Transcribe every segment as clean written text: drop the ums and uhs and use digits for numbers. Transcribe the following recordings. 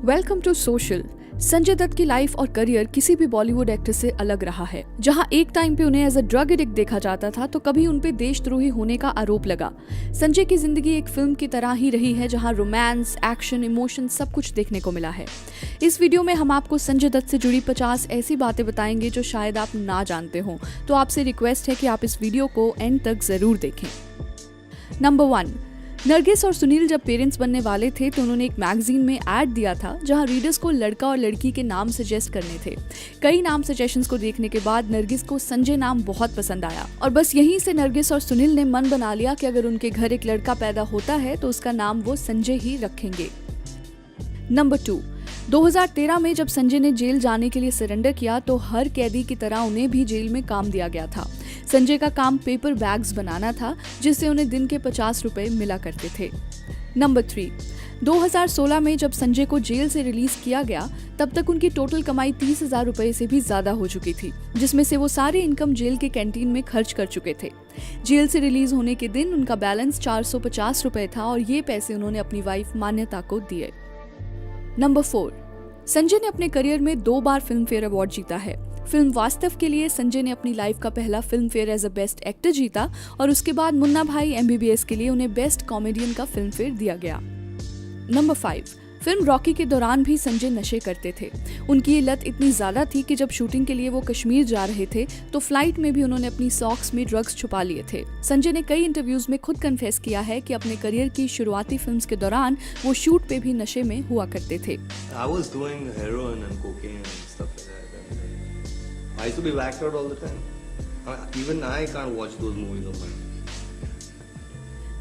Welcome to social. Sanjay Dutt की life और career किसी भी बॉलीवुड एक्टर से अलग रहा है। जहां एक टाइम पे उन्हें एज अ ड्रग एडिक्ट देखा जाता था, तो कभी उन पे देशद्रोही होने का आरोप लगा। संजय की जिंदगी एक फिल्म की तरह ही रही है, जहां रोमांस, एक्शन, इमोशन सब कुछ देखने को मिला है। इस वीडियो में हम आपको संजय दत्त से जुड़ी 50 ऐसी बातें बताएंगे जो शायद आप ना जानते हो। तो आपसे रिक्वेस्ट है कि आप इस वीडियो को एंड तक जरूर देखें। नंबर 1, नरगिस और सुनील जब पेरेंट्स बनने वाले थे तो उन्होंने एक मैगजीन में ऐड दिया था, जहां रीडर्स को लड़का और लड़की के नाम सजेस्ट करने थे। कई नाम सजेशंस को देखने के बाद नरगिस को संजय नाम बहुत पसंद आया और बस यहीं से नरगिस और सुनील ने मन बना लिया कि अगर उनके घर एक लड़का पैदा होता है तो उसका नाम वो संजय ही रखेंगे। नंबर 2, 2013 में जब संजय ने जेल जाने के लिए सरेंडर किया तो हर कैदी की तरह उन्हें भी जेल में काम दिया गया था। संजय का काम पेपर बैग्स बनाना था, जिससे उन्हें दिन के 50 रुपए मिला करते थे। नंबर 3, 2016 में जब संजय को जेल से रिलीज किया गया तब तक उनकी टोटल कमाई 30,000 रुपए से भी ज्यादा हो चुकी थी, जिसमें से वो सारे इनकम जेल के कैंटीन में खर्च कर चुके थे। जेल से रिलीज होने के दिन उनका बैलेंस 450 रुपए था और ये पैसे उन्होंने अपनी वाइफ मान्यता को दिए। नंबर 4, संजय ने अपने करियर में 2 बार फिल्म फेयर अवार्ड जीता है। फिल्म वास्तव के लिए संजय ने अपनी लाइफ का पहला Filmfare as a best actor जीता और उसके बाद मुन्ना भाई MBBS के लिए उन्हें बेस्ट कॉमेडियन का फिल्म फेयर दिया गया। नंबर 5, फिल्म रॉकी के दौरान भी संजय नशे करते थे। उनकी ये लत इतनी ज्यादा थी कि जब शूटिंग के लिए वो कश्मीर जा रहे थे तो फ्लाइट में भी उन्होंने अपनी सॉक्स में ड्रग्स छुपा लिए थे। संजय ने कई इंटरव्यूज में खुद कन्फेस किया है कि अपने करियर की शुरुआती फिल्म्स के दौरान वो शूट पे भी नशे में हुआ करते थे। I used to be whacked out all the time. Even I can't watch those movies of mine.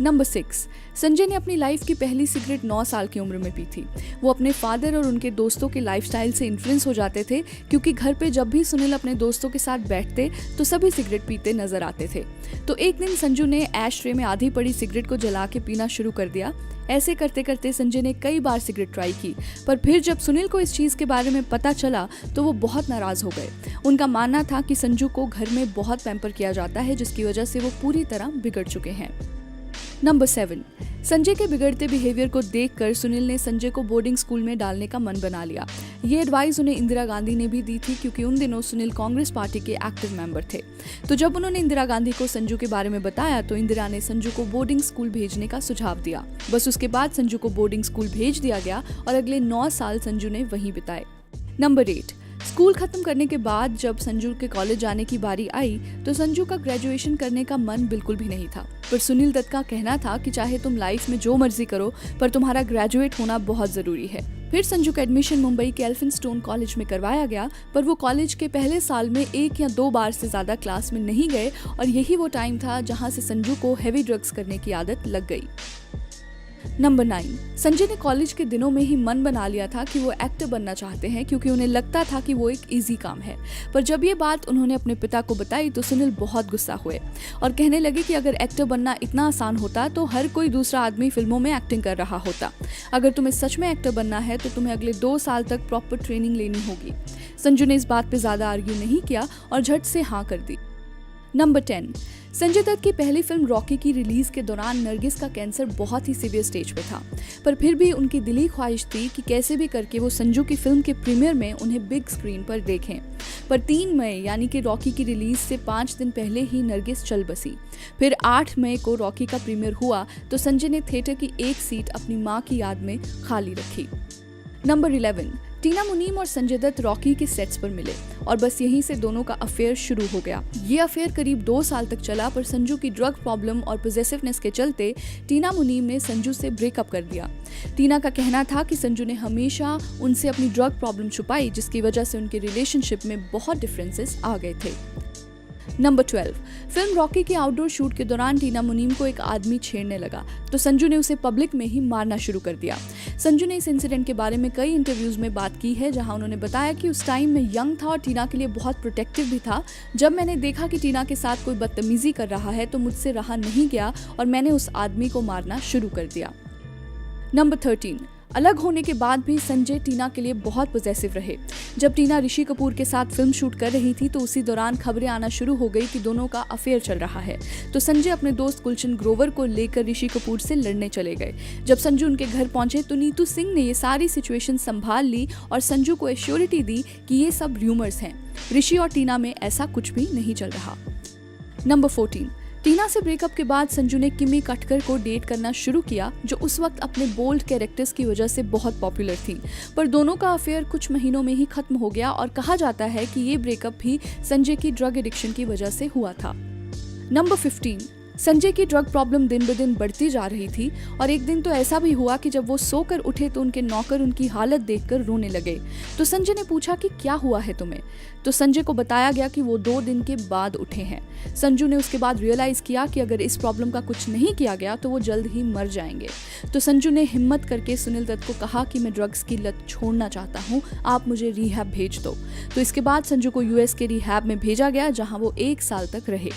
Number 6, Sanjay ने अपनी लाइफ की पहली सिगरेट 9 साल की उम्र में पी थी। वो अपने फादर और उनके दोस्तों के लाइफस्टाइल से इन्फ्लुएंस हो जाते थे, क्योंकि घर पे जब भी सुनील अपने दोस्तों के साथ बैठते तो सभी सिगरेट पीते नजर आते थे। तो एक दिन संजू ने ऐश ट्रे में आधी पड़ी सिगरेट को जला के पीना शुरू कर दिया। ऐसे करते करते संजय ने कई बार सिगरेट ट्राई की, पर फिर जब सुनील को इस चीज के बारे में पता चला तो वो बहुत नाराज हो गए। उनका मानना था कि संजू को घर में बहुत पैम्पर किया जाता है, जिसकी वजह से वो पूरी तरह बिगड़ चुके हैं। नंबर 7, संजय के बिगड़ते बिहेवियर को देखकर सुनील ने संजय को बोर्डिंग स्कूल में डालने का मन बना लिया। ये एडवाइस उन्हें इंदिरा गांधी ने भी दी थी, क्योंकि उन दिनों सुनील कांग्रेस पार्टी के एक्टिव मेंबर थे। तो जब उन्होंने इंदिरा गांधी को संजू के बारे में बताया तो इंदिरा ने संजू को बोर्डिंग स्कूल भेजने का सुझाव दिया। बस उसके बाद संजू को बोर्डिंग स्कूल भेज दिया गया और अगले 9 साल संजू ने वहीं बिताए। नंबर 8, स्कूल खत्म करने के बाद जब संजू के कॉलेज जाने की बारी आई तो संजू का ग्रेजुएशन करने का मन बिल्कुल भी नहीं था, पर सुनील दत्त का कहना था कि चाहे तुम लाइफ में जो मर्जी करो, पर तुम्हारा ग्रेजुएट होना बहुत जरूरी है। फिर संजू का एडमिशन मुंबई के एल्फिंस्टोन कॉलेज में करवाया गया, पर वो कॉलेज के पहले साल में 1 या 2 बार से ज्यादा क्लास में नहीं गए और यही वो टाइम था जहां से संजू को हेवी ड्रग्स करने की आदत लग गई। नंबर 9, संजय ने कॉलेज के दिनों में ही मन बना लिया था कि वो एक्टर बनना चाहते हैं, क्योंकि उन्हें लगता था कि वो एक इजी काम है। पर जब ये बात उन्होंने अपने पिता को बताई तो सुनील बहुत गुस्सा हुए और कहने लगे कि अगर एक्टर बनना इतना आसान होता तो हर कोई दूसरा आदमी फिल्मों में एक्टिंग कर रहा होता। अगर तुम्हें सच में एक्टर बनना है तो तुम्हें अगले 2 साल तक प्रॉपर ट्रेनिंग लेनी होगी। संजू ने इस बात पे ज्यादा आर्ग्यू नहीं किया और झट से हाँ कर दी। नंबर 10, संजय दत्त की पहली फिल्म रॉकी की रिलीज के दौरान नरगिस का कैंसर बहुत ही सीवियर स्टेज पे था, पर फिर भी उनकी दिली ख्वाहिश थी कि कैसे भी करके वो संजू की फिल्म के प्रीमियर में उन्हें बिग स्क्रीन पर देखें। पर 3 मई यानी कि रॉकी की रिलीज से 5 दिन पहले ही नरगिस चल बसी। फिर 8 मई को रॉकी का प्रीमियर हुआ तो संजय ने थिएटर की एक सीट अपनी माँ की याद में खाली रखी। नंबर 11, टीना मुनीम और संजय दत्त रॉकी के सेट्स पर मिले और बस यहीं से दोनों का अफेयर शुरू हो गया। ये अफेयर करीब 2 साल तक चला, पर संजू की ड्रग प्रॉब्लम और पॉसेसिवनेस के चलते टीना मुनीम ने संजू से ब्रेकअप कर दिया। टीना का कहना था कि संजू ने हमेशा उनसे अपनी ड्रग प्रॉब्लम छुपाई, जिसकी वजह से उनके रिलेशनशिप में बहुत डिफरेंसेस आ गए थे। नंबर 12, फिल्म रॉकी के आउटडोर शूट के दौरान टीना मुनीम को एक आदमी छेड़ने लगा तो संजू ने उसे पब्लिक में ही मारना शुरू कर दिया। संजू ने इस इंसिडेंट के बारे में कई इंटरव्यूज में बात की है, जहां उन्होंने बताया कि उस टाइम में यंग था और टीना के लिए बहुत प्रोटेक्टिव भी था। जब मैंने देखा कि टीना के साथ कोई बदतमीजी कर रहा है तो मुझसे रहा नहीं गया और मैंने उस आदमी को मारना शुरू कर दिया। नंबर 13, अलग होने के बाद भी संजय टीना के लिए बहुत पॉजेसिव रहे। जब टीना ऋषि कपूर के साथ फिल्म शूट कर रही थी तो उसी दौरान खबरें आना शुरू हो गई कि दोनों का अफेयर चल रहा है। तो संजय अपने दोस्त गुलशन ग्रोवर को लेकर ऋषि कपूर से लड़ने चले गए। जब संजू उनके घर पहुंचे तो नीतू सिंह ने ये सारी सिचुएशन संभाल ली और संजू को एश्योरिटी दी कि ये सब र्यूमर्स हैं, ऋषि और टीना में ऐसा कुछ भी नहीं चल रहा। नंबर 14, टीना से ब्रेकअप के बाद संजू ने किमी कटकर को डेट करना शुरू किया, जो उस वक्त अपने बोल्ड कैरेक्टर्स की वजह से बहुत पॉपुलर थी। पर दोनों का अफेयर कुछ महीनों में ही खत्म हो गया और कहा जाता है कि ये ब्रेकअप भी संजय की ड्रग एडिक्शन की वजह से हुआ था। नंबर 15, संजय की ड्रग प्रॉब्लम दिन ब दिन बढ़ती जा रही थी और एक दिन तो ऐसा भी हुआ कि जब वो सोकर उठे तो उनके नौकर उनकी हालत देखकर रोने लगे। तो संजय ने पूछा कि क्या हुआ है तुम्हें? तो संजय को बताया गया कि वो 2 दिन के बाद उठे हैं। संजू ने उसके बाद रियलाइज किया कि अगर इस प्रॉब्लम का कुछ नहीं किया गया तो वो जल्द ही मर जाएंगे। तो संजू ने हिम्मत करके सुनील दत्त को कहा कि मैं ड्रग्स की लत छोड़ना चाहता हूँ, आप मुझे रिहैब भेज दो। तो इसके बाद संजू को यूएस के रिहैब में भेजा गया, जहाँ वो 1 साल तक रहे।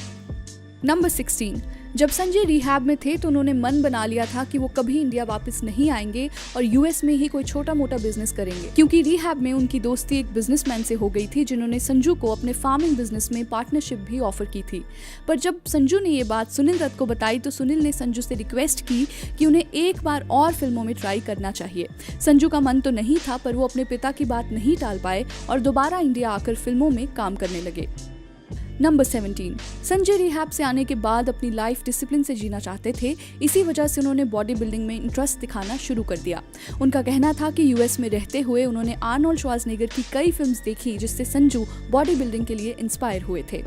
नंबर 16, जब संजय रिहैब में थे तो उन्होंने मन बना लिया था कि वो कभी इंडिया वापस नहीं आएंगे और यूएस में ही कोई छोटा मोटा बिजनेस करेंगे, क्योंकि रिहैब में उनकी दोस्ती एक बिजनेसमैन से हो गई थी जिन्होंने संजू को अपने फार्मिंग बिजनेस में पार्टनरशिप भी ऑफर की थी। पर जब संजू ने ये बात सुनील दत्त को बताई तो सुनील ने संजू से रिक्वेस्ट की कि उन्हें एक बार और फिल्मों में ट्राई करना चाहिए। संजू का मन तो नहीं था, पर वो अपने पिता की बात नहीं टाल पाए और दोबारा इंडिया आकर फिल्मों में काम करने लगे। नंबर 17, संजय रिहैब से आने के बाद अपनी लाइफ डिसिप्लिन से जीना चाहते थे। इसी वजह से उन्होंने बॉडी बिल्डिंग में इंटरेस्ट दिखाना शुरू कर दिया। उनका कहना था कि यूएस में रहते हुए उन्होंने आर्नोल्ड श्वार्ज़नेगर की कई फिल्म्स देखी, जिससे संजू बॉडी बिल्डिंग के लिए इंस्पायर हुए थे।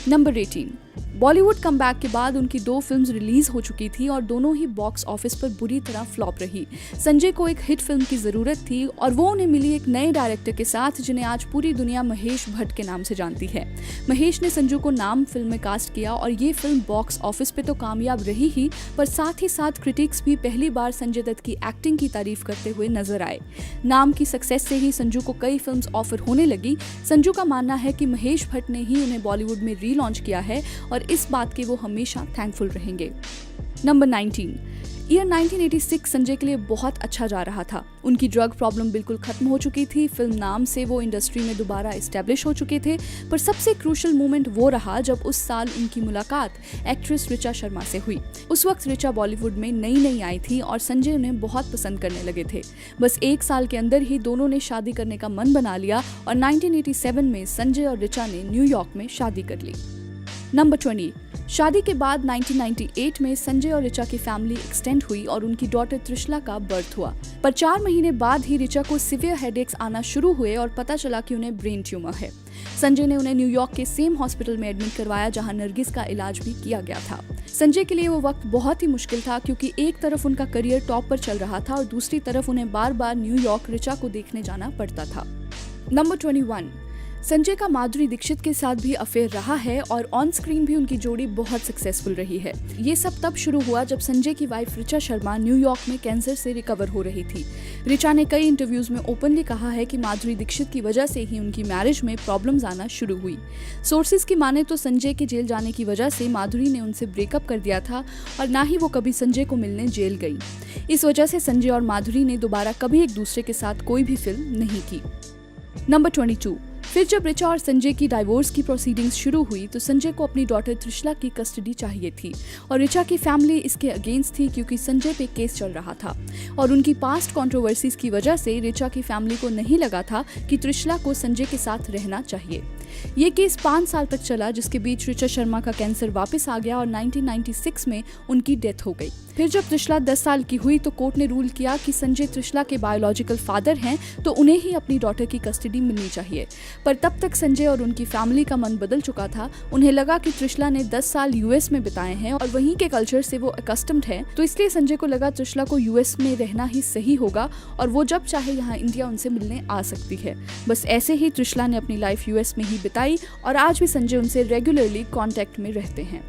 नंबर 18, बॉलीवुड कमबैक के बाद उनकी 2 फिल्म्स रिलीज हो चुकी थी और दोनों ही बॉक्स ऑफिस पर बुरी तरह फ्लॉप रही। संजय को एक हिट फिल्म की जरूरत थी और वो उन्हें मिली एक नए डायरेक्टर के साथ, जिन्हें आज पूरी दुनिया महेश भट्ट के नाम से जानती है। महेश ने संजू को नाम फिल्म में कास्ट किया और ये फिल्म बॉक्स ऑफिस पे तो कामयाब रही ही, पर साथ ही साथ क्रिटिक्स भी पहली बार संजय दत्त की एक्टिंग की तारीफ करते हुए नजर आए। नाम की सक्सेस से ही संजू को कई फिल्म्स ऑफर होने लगी। संजू का मानना है कि महेश भट्ट ने ही उन्हें बॉलीवुड में रीलॉन्च किया है और इस बात के वो हमेशा थैंकफुल रहेंगे। नंबर 19, ईयर 1986 संजय के लिए बहुत अच्छा जा रहा था। उनकी ड्रग प्रॉब्लम बिल्कुल खत्म हो चुकी थी। फिल्म नाम से वो इंडस्ट्री में दोबारा एस्टेब्लिश हो चुके थे। पर सबसे क्रूशल मोमेंट वो रहा जब उस साल उनकी मुलाकात एक्ट्रेस ऋचा शर्मा से हुई। उस वक्त ऋचा बॉलीवुड में नई आई थी और संजय उन्हें बहुत पसंद करने लगे थे। बस 1 साल के अंदर ही दोनों ने शादी करने का मन बना लिया और 1987 में संजय और ऋचा ने न्यूयॉर्क में शादी कर ली। नंबर 20, शादी के बाद 1998 में संजय और ऋचा की फैमिली एक्सटेंड हुई और उनकी डॉटर त्रिशला का बर्थ हुआ। पर 4 महीने बाद ही ऋचा को सिवियर हेडेक्स आना शुरू हुए और पता चला कि उन्हें ब्रेन ट्यूमर है। संजय ने उन्हें न्यूयॉर्क के सेम हॉस्पिटल में एडमिट करवाया जहां नरगिस का इलाज भी किया गया था। संजय के लिए वो वक्त बहुत ही मुश्किल था, क्योंकि एक तरफ उनका करियर टॉप पर चल रहा था और दूसरी तरफ उन्हें बार बार न्यूयॉर्क ऋचा को देखने जाना पड़ता था। नंबर 21, संजय का माधुरी दीक्षित के साथ भी अफेयर रहा है और ऑन स्क्रीन भी उनकी जोड़ी बहुत सक्सेसफुल रही है। ये सब तब शुरू हुआ जब संजय की वाइफ ऋचा शर्मा न्यूयॉर्क में कैंसर से रिकवर हो रही थी। ऋचा ने कई इंटरव्यूज में ओपनली कहा है कि माधुरी दीक्षित की वजह से ही उनकी मैरिज में प्रॉब्लम्स आना शुरू हुई। सोर्सेज की माने तो संजय के जेल जाने की वजह से माधुरी ने उनसे ब्रेकअप कर दिया था और ना ही वो कभी संजय को मिलने जेल गई। इस वजह से संजय और माधुरी ने दोबारा कभी एक दूसरे के साथ कोई भी फिल्म नहीं की। नंबर 22, फिर जब ऋचा और संजय की डाइवोर्स की प्रोसीडिंग्स शुरू हुई तो संजय को अपनी डॉटर त्रिशला की कस्टडी चाहिए थी और ऋचा की फैमिली इसके अगेंस्ट थी, क्योंकि संजय पे केस चल रहा था और उनकी पास्ट कंट्रोवर्सीज की वजह से ऋचा की फैमिली को नहीं लगा था कि त्रिशला को संजय के साथ रहना चाहिए। ये केस 5 साल तक चला, जिसके बीच ऋचा शर्मा का कैंसर वापस आ गया और 1996 में उनकी डेथ हो गई। फिर जब त्रिशला 10 साल की हुई तो कोर्ट ने रूल किया कि संजय त्रिशला के बायोलॉजिकल फादर हैं, तो उन्हें ही अपनी डॉटर की कस्टडी मिलनी चाहिए। पर तब तक संजय और उनकी फैमिली का मन बदल चुका था। उन्हें लगा कि त्रिशला ने 10 साल यूएस में बिताए हैं और वहीं के कल्चर से वो अकस्टम्ड है, तो इसलिए संजय को लगा त्रिशला को यूएस में रहना ही सही होगा और वो जब चाहे यहाँ इंडिया उनसे मिलने आ सकती है। बस ऐसे ही त्रिशला ने अपनी लाइफ यूएस में ही बिताई और आज भी संजय उनसे रेगुलरली कांटेक्ट में रहते हैं।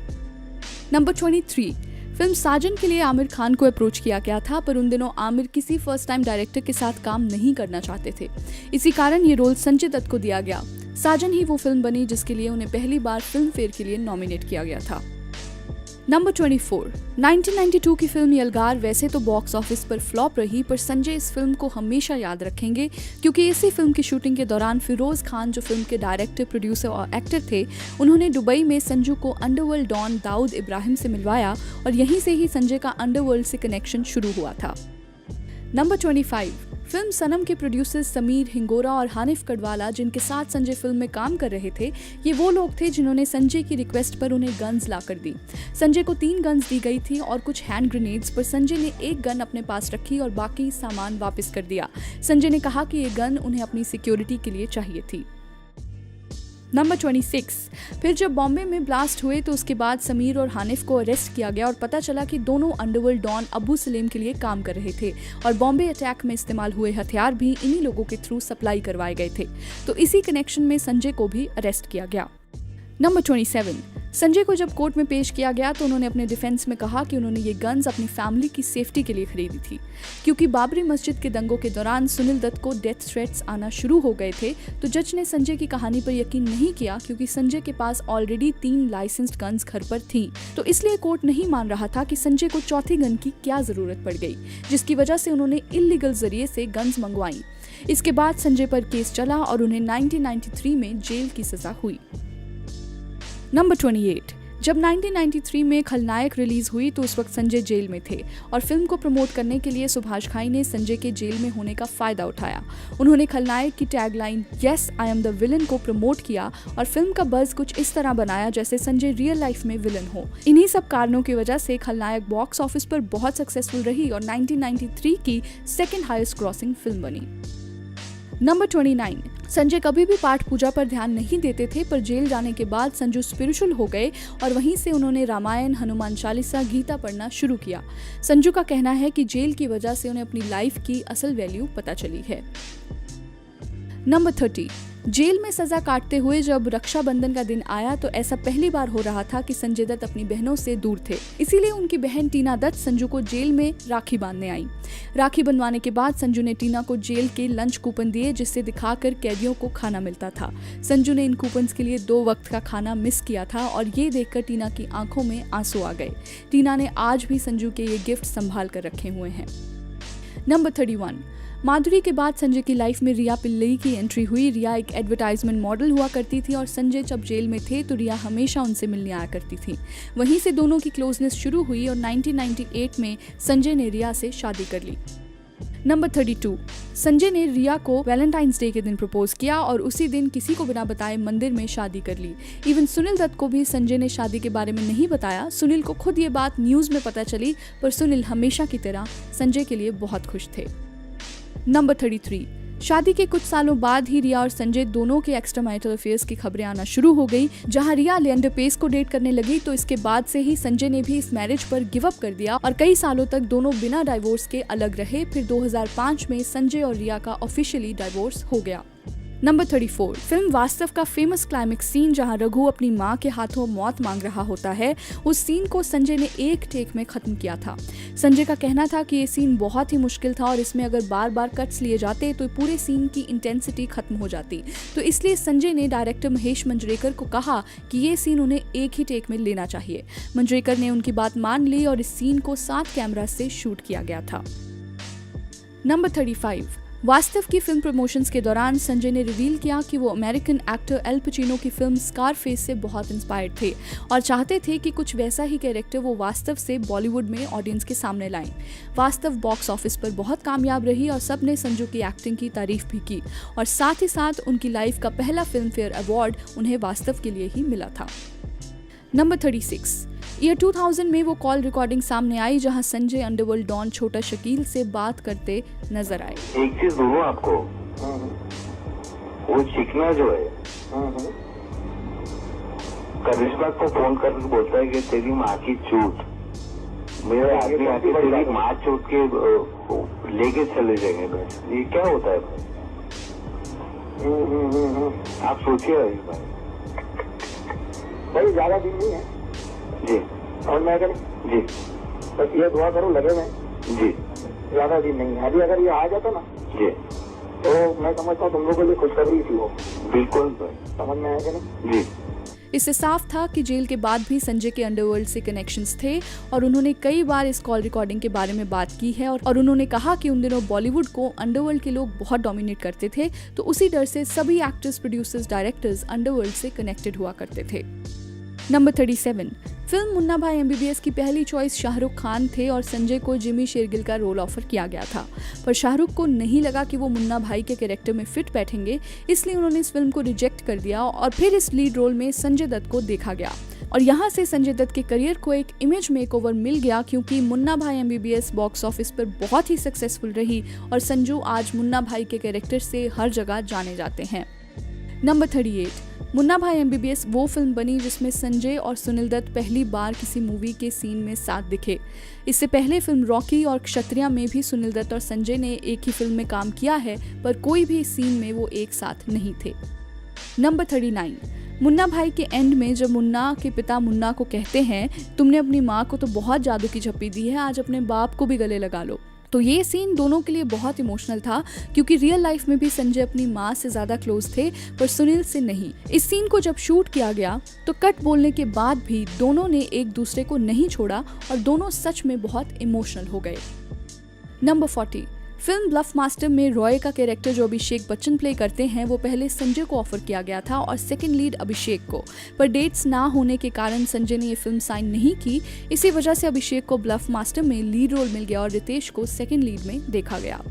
नंबर 23, फिल्म साजन के लिए आमिर खान को अप्रोच किया गया था, पर उन दिनों आमिर किसी फर्स्ट टाइम डायरेक्टर के साथ काम नहीं करना चाहते थे। इसी कारण ये रोल संजय दत्त को दिया गया। साजन ही वो फिल्म बनी जिसके लिए उन्हें पहली बार फिल्म फेयर के लिए नॉमिनेट किया गया था। नंबर 24, 1992 की फिल्म यलगार वैसे तो बॉक्स ऑफिस पर फ्लॉप रही, पर संजय इस फिल्म को हमेशा याद रखेंगे क्योंकि इसी फिल्म की शूटिंग के दौरान फिरोज खान जो फिल्म के डायरेक्टर, प्रोड्यूसर और एक्टर थे, उन्होंने दुबई में संजू को अंडरवर्ल्ड डॉन दाऊद इब्राहिम से मिलवाया और यहीं से ही संजय का अंडरवर्ल्ड से कनेक्शन शुरू हुआ था। नंबर 25, फिल्म सनम के प्रोड्यूसर्स समीर हिंगोरा और हानिफ कड़वाला, जिनके साथ संजय फिल्म में काम कर रहे थे, ये वो लोग थे जिन्होंने संजय की रिक्वेस्ट पर उन्हें गन्स लाकर दी। संजय को 3 गन्स दी गई थी और कुछ हैंड ग्रेनेड्स, पर संजय ने एक गन अपने पास रखी और बाकी सामान वापस कर दिया। संजय ने कहा कि ये गन उन्हें अपनी सिक्योरिटी के लिए चाहिए थी। नंबर 26, फिर जब बॉम्बे में ब्लास्ट हुए तो उसके बाद समीर और हानिफ को अरेस्ट किया गया और पता चला कि दोनों अंडरवर्ल्ड डॉन अबू सलेम के लिए काम कर रहे थे और बॉम्बे अटैक में इस्तेमाल हुए हथियार भी इन्हीं लोगों के थ्रू सप्लाई करवाए गए थे। तो इसी कनेक्शन में संजय को भी अरेस्ट किया गया। नंबर 27, संजय को जब कोर्ट में पेश किया गया तो उन्होंने अपने डिफेंस में कहा कि उन्होंने ये गन्स अपनी फैमिली की सेफ्टी के लिए खरीदी थी, क्योंकि बाबरी मस्जिद के दंगों के दौरान सुनील दत्त को डेथ थ्रेट्स आना शुरू हो गए थे। तो जज ने संजय की कहानी पर यकीन नहीं किया क्योंकि संजय के पास ऑलरेडी 3 लाइसेंस्ड गन्स घर पर थी, तो इसलिए कोर्ट नहीं मान रहा था कि संजय को चौथी गन की क्या जरूरत पड़ गई, जिसकी वजह से उन्होंने इल्लीगल जरिए से गन्स मंगवाई। इसके बाद संजय पर केस चला और उन्हें 1993 में जेल की सजा हुई। नंबर 28, जब 1993 में खलनायक रिलीज हुई तो उस वक्त संजय जेल में थे और फिल्म को प्रमोट करने के लिए सुभाष घाई ने संजय के जेल में होने का फायदा उठाया। उन्होंने खलनायक की tagline yes I am the villain को प्रमोट किया और फिल्म का बज़ कुछ इस तरह बनाया जैसे संजय रियल लाइफ में विलन हो। इन्हीं सब कारणों की वजह से खलनायक बॉक्स ऑफिस पर बहुत सक्सेसफुल रही और 1993 की सेकेंड हाईएस्ट क्रॉसिंग फिल्म बनी। नंबर 29, संजय कभी भी पाठ पूजा पर ध्यान नहीं देते थे, पर जेल जाने के बाद संजू स्पिरिचुअल हो गए और वहीं से उन्होंने रामायण, हनुमान चालीसा, गीता पढ़ना शुरू किया। संजू का कहना है कि जेल की वजह से उन्हें अपनी लाइफ की असल वैल्यू पता चली है। नंबर 30, जेल में सजा काटते हुए जब रक्षाबंधन का दिन आया तो ऐसा पहली बार हो रहा था कि संजय दत्त अपनी बहनों से दूर थे, इसीलिए उनकी बहन टीना दत्त संजू को जेल में राखी बांधने आई। राखी बंधवाने के बाद संजू ने टीना को जेल के लंच कूपन दिए जिससे दिखाकर कैदियों को खाना मिलता था। संजू ने इन कूपन्स के लिए 2 वक्त का खाना मिस किया था और ये देखकर टीना की आंखों में आंसू आ गए। टीना ने आज भी संजू के ये गिफ्ट संभाल कर रखे हुए हैं। नंबर 31, माधुरी के बाद संजय की लाइफ में रिया पिल्लई की एंट्री हुई। रिया एक एडवर्टाइजमेंट मॉडल हुआ करती थी और संजय जब जेल में थे तो रिया हमेशा उनसे मिलने आया करती थी। वहीं से दोनों की क्लोजनेस शुरू हुई और 1998 में संजय ने रिया से शादी कर ली। नंबर 32, संजय ने रिया को वैलेंटाइंस डे के दिन प्रपोज किया और उसी दिन किसी को बिना बताए मंदिर में शादी कर ली। इवन सुनील दत्त को भी संजय ने शादी के बारे में नहीं बताया। सुनील को खुद ये बात न्यूज में पता चली, पर सुनील हमेशा की तरह संजय के लिए बहुत खुश थे। नंबर 33, शादी के कुछ सालों बाद ही रिया और संजय दोनों के एक्स्ट्रा मैरिटल अफेयर्स की खबरें आना शुरू हो गई। जहां रिया लिएंडर पेस को डेट करने लगी तो इसके बाद से ही संजय ने भी इस मैरिज पर गिव अप कर दिया और कई सालों तक दोनों बिना डाइवोर्स के अलग रहे। फिर 2005 में संजय और रिया का ऑफिशियली डाइवोर्स हो गया। नंबर 34, फिल्म वास्तव का फेमस क्लाइमेक्स सीन जहां रघु अपनी मां के हाथों मौत मांग रहा होता है, उस सीन को संजय ने एक टेक में खत्म किया था। संजय का कहना था कि ये सीन बहुत ही मुश्किल था और इसमें अगर बार बार कट्स लिए जाते तो पूरे सीन की इंटेंसिटी खत्म हो जाती। तो इसलिए संजय ने डायरेक्टर महेश मंजरेकर को कहा कि ये सीन उन्हें एक ही टेक में लेना चाहिए। मंजरेकर ने उनकी बात मान ली और इस सीन को 7 कैमरा से शूट किया गया था। नंबर 35, वास्तव की फिल्म प्रमोशंस के दौरान संजय ने रिवील किया कि वो अमेरिकन एक्टर एल पचिनो की फिल्म स्कारफेस से बहुत इंस्पायर्ड थे और चाहते थे कि कुछ वैसा ही कैरेक्टर वो वास्तव से बॉलीवुड में ऑडियंस के सामने लाएं। वास्तव बॉक्स ऑफिस पर बहुत कामयाब रही और सबने संजू की एक्टिंग की तारीफ भी की और साथ ही साथ उनकी लाइफ का पहला फिल्म फेयर अवार्ड उन्हें वास्तव के लिए ही मिला था। नंबर 36, ईयर 2000 में वो कॉल रिकॉर्डिंग सामने आई जहां संजय अंडरवर्ल्ड डॉन छोटा शकील से बात करते नजर आए। एक चीज बोलूं आपको, वो चिकना जो है करिश्मा को फोन करके बोलता है कि तेरी माँ की चूत, मेरे आदमी आके तेरी माँ चूत के लेके चले जाएंगे। बस ये क्या होता है आप सोचिए भाई, ज्यादा दिन नहीं है जी। और मैं अगर जी बस ये दुआ करूँ लगे मैं जी, ज्यादा दिन नहीं है। अभी अगर ये आ जाता ना जी तो मैं समझता हूँ तुम लोगों के लिए खुशखबरी थी वो। बिल्कुल समझ में आया कि नहीं? जी। इससे साफ था कि जेल के बाद भी संजय के अंडरवर्ल्ड से कनेक्शंस थे और उन्होंने कई बार इस कॉल रिकॉर्डिंग के बारे में बात की है और उन्होंने कहा कि उन दिनों बॉलीवुड को अंडरवर्ल्ड के लोग बहुत डोमिनेट करते थे, तो उसी डर से सभी एक्टर्स, प्रोड्यूसर्स, डायरेक्टर्स अंडरवर्ल्ड से कनेक्टेड हुआ करते थे। नंबर 37, फिल्म मुन्ना भाई MBBS की पहली चॉइस शाहरुख खान थे और संजय को जिमी शेरगिल का रोल ऑफर किया गया था, पर शाहरुख को नहीं लगा कि वो मुन्ना भाई के कैरेक्टर में फिट बैठेंगे, इसलिए उन्होंने इस फिल्म को रिजेक्ट कर दिया और फिर इस लीड रोल में संजय दत्त को देखा गया। और यहाँ से संजय दत्त के करियर को एक इमेज मेकओवर मिल गया, क्योंकि मुन्ना भाई MBBS बॉक्स ऑफिस पर बहुत ही सक्सेसफुल रही और संजू आज मुन्ना भाई के कैरेक्टर से हर जगह जाने जाते हैं। नंबर 38, मुन्ना भाई MBBS वो फिल्म बनी जिसमें संजय और सुनील दत्त पहली बार किसी मूवी के सीन में साथ दिखे। इससे पहले फिल्म रॉकी और क्षत्रिया में भी सुनील दत्त और संजय ने एक ही फिल्म में काम किया है, पर कोई भी सीन में वो एक साथ नहीं थे। नंबर 39, मुन्ना भाई के एंड में जब मुन्ना के पिता मुन्ना को कहते हैं, तुमने अपनी माँ को तो बहुत जादू की झप्पी दी है, आज अपने बाप को भी गले लगा लो, तो ये सीन दोनों के लिए बहुत इमोशनल था, क्योंकि रियल लाइफ में भी संजय अपनी माँ से ज्यादा क्लोज थे पर सुनील से नहीं। इस सीन को जब शूट किया गया तो कट बोलने के बाद भी दोनों ने एक दूसरे को नहीं छोड़ा और दोनों सच में बहुत इमोशनल हो गए। नंबर 40, फिल्म ब्लफ मास्टर में रॉय का कैरेक्टर जो अभिषेक बच्चन प्ले करते हैं, वो पहले संजय को ऑफर किया गया था और सेकंड लीड अभिषेक को, पर डेट्स ना होने के कारण संजय ने ये फिल्म साइन नहीं की। इसी वजह से अभिषेक को ब्लफ मास्टर में लीड रोल मिल गया और रितेश को सेकंड लीड में देखा गया।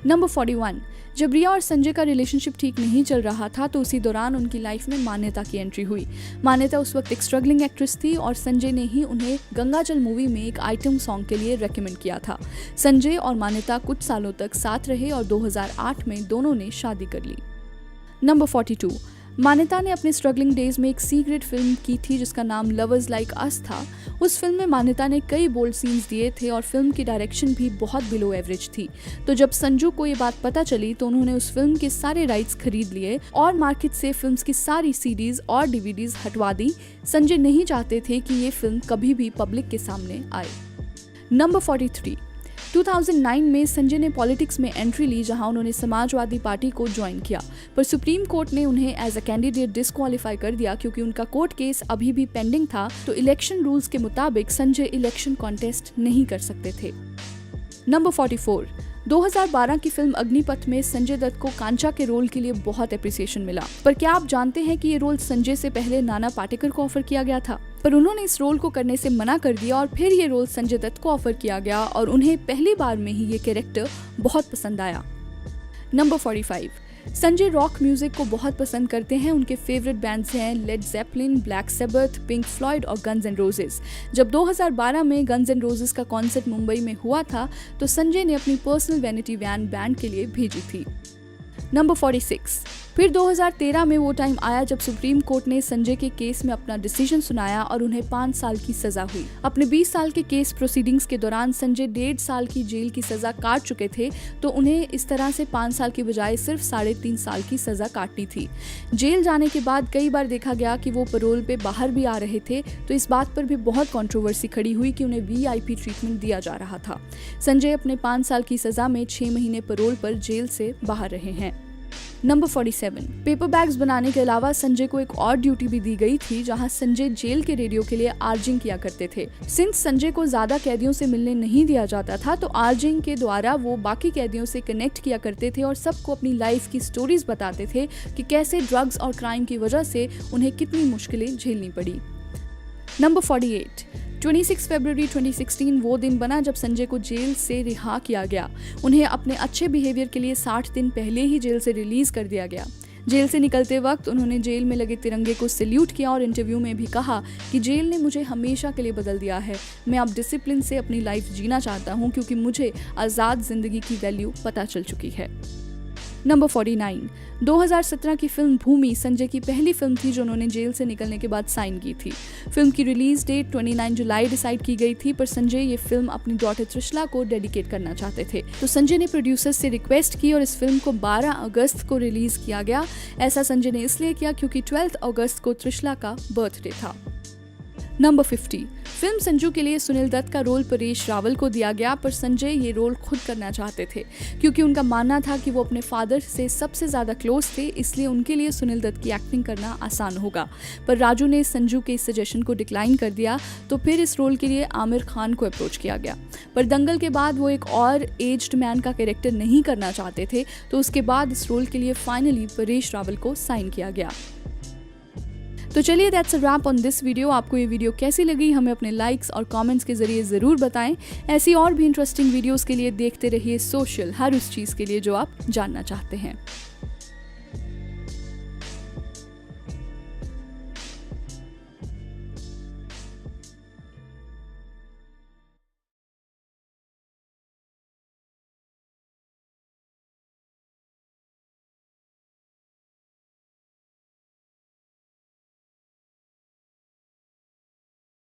नंबर 41, जब रिया और संजय का रिलेशनशिप ठीक नहीं चल रहा था तो उसी दौरान उनकी लाइफ में मान्यता की एंट्री हुई। मान्यता उस वक्त एक स्ट्रगलिंग एक्ट्रेस थी और संजय ने ही उन्हें गंगाजल मूवी में एक आइटम सॉन्ग के लिए रेकमेंड किया था। संजय और मान्यता कुछ सालों तक साथ रहे और 2008 में दोनों ने शादी कर ली। नंबर 42, मान्यता ने अपने स्ट्रगलिंग डेज में एक सीक्रेट फिल्म की थी जिसका नाम लवर्स लाइक अस था। उस फिल्म में मान्यता ने कई बोल्ड सीन्स दिए थे और फिल्म की डायरेक्शन भी बहुत बिलो एवरेज थी। तो जब संजू को ये बात पता चली तो उन्होंने उस फिल्म के सारे राइट्स खरीद लिए और मार्केट से फिल्म की सारी CDs और DVDs हटवा दी। संजय नहीं चाहते थे कि ये फिल्म कभी भी पब्लिक के सामने आए। नंबर 43, 2009 में संजय ने पॉलिटिक्स में एंट्री ली, जहां उन्होंने समाजवादी पार्टी को ज्वाइन किया, पर सुप्रीम कोर्ट ने उन्हें एज अ कैंडिडेट डिस्क्वालीफाई कर दिया क्योंकि उनका कोर्ट केस अभी भी पेंडिंग था। तो इलेक्शन रूल्स के मुताबिक संजय इलेक्शन कॉन्टेस्ट नहीं कर सकते थे। नंबर 44, 2012 की फिल्म अग्निपथ में संजय दत्त को कांचा के रोल के लिए बहुत एप्रिसिएशन मिला, पर क्या आप जानते हैं कि ये रोल संजय से पहले नाना पाटेकर को ऑफर किया गया था, पर उन्होंने इस रोल को करने से मना कर दिया और फिर ये रोल संजय दत्त को ऑफर किया गया और उन्हें पहली बार में ही ये कैरेक्टर बहुत पसंद आया। नंबर 45, संजय रॉक म्यूजिक को बहुत पसंद करते हैं। उनके फेवरेट बैंड्स हैं Led Zeppelin, Black Sabbath, Pink Floyd और गन्स एंड रोजेस। जब 2012 में गन्स एंड रोजेस का कॉन्सर्ट मुंबई में हुआ था तो संजय ने अपनी पर्सनल वैनिटी वैन बैंड के लिए भेजी थी। नंबर 46, फिर 2013 में वो टाइम आया जब सुप्रीम कोर्ट ने संजय के केस में अपना डिसीजन सुनाया और उन्हें 5 साल की सजा हुई। अपने 20 साल के केस प्रोसीडिंग्स के दौरान संजय 1.5 साल की जेल की सजा काट चुके थे, तो उन्हें इस तरह से 5 साल की बजाय सिर्फ 3.5 साल की सजा काटनी थी। जेल जाने के बाद कई बार देखा गया कि वो पैरोल पे बाहर भी आ रहे थे, तो इस बात पर भी बहुत कंट्रोवर्सी खड़ी हुई कि उन्हें VIP ट्रीटमेंट दिया जा रहा था। संजय अपने 5 साल की सजा में 6 महीने पैरोल पर जेल से बाहर रहे हैं। नंबर 47, पेपर बैग्स बनाने के अलावा संजय को एक और ड्यूटी भी दी गई थी, जहां संजय जेल के रेडियो के लिए आर्जिंग किया करते थे। सिंस संजय को ज्यादा कैदियों से मिलने नहीं दिया जाता था, तो आर्जिंग के द्वारा वो बाकी कैदियों से कनेक्ट किया करते थे और सबको अपनी लाइफ की स्टोरीज बताते थे कि कैसे ड्रग्स और क्राइम की वजह से उन्हें कितनी मुश्किलें झेलनी पड़ी। नंबर 48, 26 फरवरी 2016 वो दिन बना जब संजय को जेल से रिहा किया गया। उन्हें अपने अच्छे बिहेवियर के लिए 60 दिन पहले ही जेल से रिलीज कर दिया गया। जेल से निकलते वक्त उन्होंने जेल में लगे तिरंगे को सैल्यूट किया और इंटरव्यू में भी कहा कि जेल ने मुझे हमेशा के लिए बदल दिया है। मैं अब डिसिप्लिन से अपनी लाइफ जीना चाहता हूं क्योंकि मुझे आज़ाद जिंदगी की वैल्यू पता चल चुकी है। नंबर 49, 2017 की फिल्म भूमि संजय की पहली फिल्म थी जो उन्होंने जेल से निकलने के बाद साइन की थी। फिल्म की रिलीज डेट 29 जुलाई डिसाइड की गई थी, पर संजय ये फिल्म अपनी डॉटर त्रिशला को डेडिकेट करना चाहते थे। तो संजय ने प्रोड्यूसर से रिक्वेस्ट की और इस फिल्म को 12 अगस्त को रिलीज किया गया। ऐसा संजय ने इसलिए किया क्योंकि 12 अगस्त को त्रिशला का बर्थडे था। नंबर 50, फिल्म संजू के लिए सुनील दत्त का रोल परेश रावल को दिया गया, पर संजय ये रोल खुद करना चाहते थे क्योंकि उनका मानना था कि वो अपने फादर से सबसे ज़्यादा क्लोज थे, इसलिए उनके लिए सुनील दत्त की एक्टिंग करना आसान होगा। पर राजू ने संजू के इस सजेशन को डिक्लाइन कर दिया, तो फिर इस रोल के लिए आमिर खान को अप्रोच किया गया। पर दंगल के बाद वो एक और एज्ड मैन का कैरेक्टर नहीं करना चाहते थे, तो उसके बाद इस रोल के लिए फाइनली परेश रावल को साइन किया गया। तो चलिए, that's a wrap on this video. आपको ये वीडियो कैसी लगी हमें अपने लाइक्स और कमेंट्स के जरिए ज़रूर बताएं। ऐसी और भी इंटरेस्टिंग वीडियोस के लिए देखते रहिए सोशल, हर उस चीज़ के लिए जो आप जानना चाहते हैं।